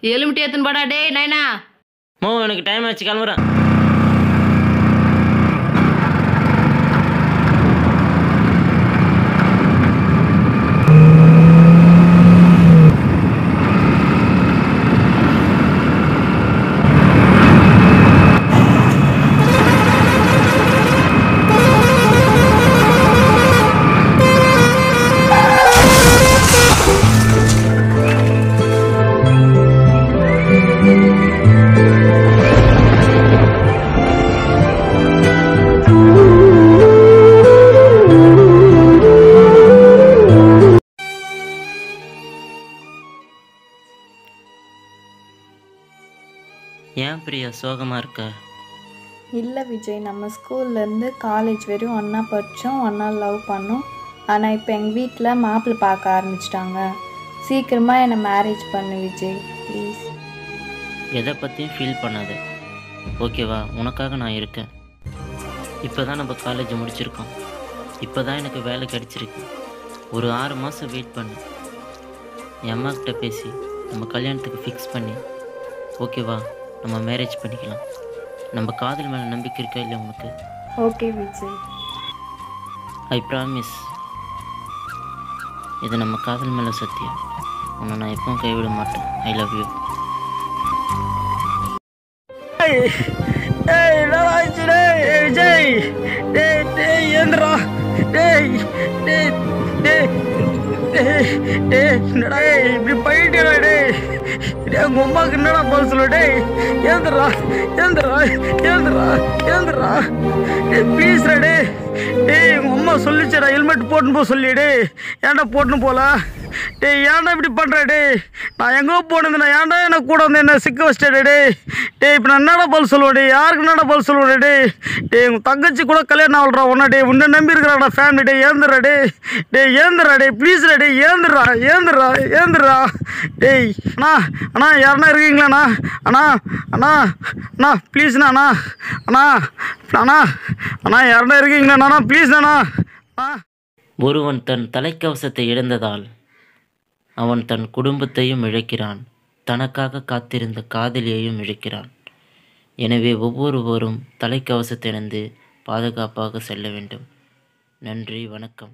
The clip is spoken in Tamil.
எலுமிட்டி ஏத்துன்னு பாடா டேய் நைனா. எனக்கு டைம் ஆச்சு, கிளம்புறேன். ஏன் பிரியா சோகமாக இருக்க? இல்லை விஜய், நம்ம ஸ்கூல்லேருந்து காலேஜ் வரையும் ஒன்றா படித்தோம், ஒன்றா லவ் பண்ணோம். ஆனால் இப்போ எங்கள் வீட்டில் மாப்பிள்ளை பார்க்க ஆரம்பிச்சிட்டாங்க. சீக்கிரமாக என்னை மேரேஜ் பண்ணு விஜய் ப்ளீஸ். எதை பற்றியும் ஃபீல் பண்ணாத, ஓகேவா? உனக்காக நான் இருக்கேன். இப்போ தான் நம்ம காலேஜ் முடிச்சிருக்கோம், இப்போ தான் எனக்கு வேலை கிடச்சிருக்கு. ஒரு 6 மாதம் வெயிட் பண்ணு. என் அம்மாக்கிட்ட பேசி நம்ம கல்யாணத்துக்கு ஃபிக்ஸ் பண்ணி, ஓகேவா, நம்ம மேரேஜ் பண்ணிக்கலாம். நம்ம காதல் மேலே நம்பிக்கை இருக்கா இல்லையா உனக்கு? ஓகே விஜய். ஐ ப்ராமிஸ், இது நம்ம காதல் மேலே சத்தியம். உன்னை நான் எப்பவும் கைவிட மாட்டேன். I love you. விஜய் ஏந்திரா என்னடா இப்படி போயிட்டேடா டேய். உங்க அம்மாவுக்கு என்னடா போக சொல்ல டேய். ஏந்திரா ஏந்திரா ஏந்திரா ஏந்திரா ப்ளீஸ்ரா டே. டேய் உங்க அம்மா சொல்லிச்சடா ஹெல்மெட் போட்டுன்னு போக சொல்லி. டே ஏன்டா போட்டுன்னு போல? டேய் ஏன்டா இப்படி பண்ணுற? டே நான் எங்கோ போனதுண்ணா, ஏன்டா எனக்கு கூட வந்து என்ன சிக்க வச்சிட்டே? டே டே இப்போ நான் என்னடா பதில் சொல்லுவேன்? டே யாருக்கு என்னடா பதில் சொல்லுவேன்? டே டே உங்கள் தங்கச்சி கூட கல்யாணம் ஆகலடா ஒன்றா. டே உன்னை நம்பி இருக்கிறாடா ஃபேமிலி. டே ஏந்திரா டே. டே ஏந்திரா டே ப்ளீஸ்ரா. டே ஏந்திரா ஏந்திரா ஏந்திரா. டேய் அண்ணா அண்ணா யாருன்னா இருக்கீங்களாண்ணா? அண்ணா அண்ணா அண்ணா ப்ளீஸ்ண்ணா. அண்ணா அண்ணா அண்ணா அண்ணா யாருன்னா இருக்கீங்களாண்ணா? ப்ளீஸ்ண்ணா. ஒருவன் தன் தலைக்கவசத்தை இழந்ததால் அவன் தன் குடும்பத்தையும் இழக்கிறான், தனக்காக காத்திருந்த காதலியையும் இழக்கிறான். எனவே ஒவ்வொருவரும் தலைக்கவசத்தை இழந்து பாதுகாப்பாக செல்ல வேண்டும். நன்றி, வணக்கம்.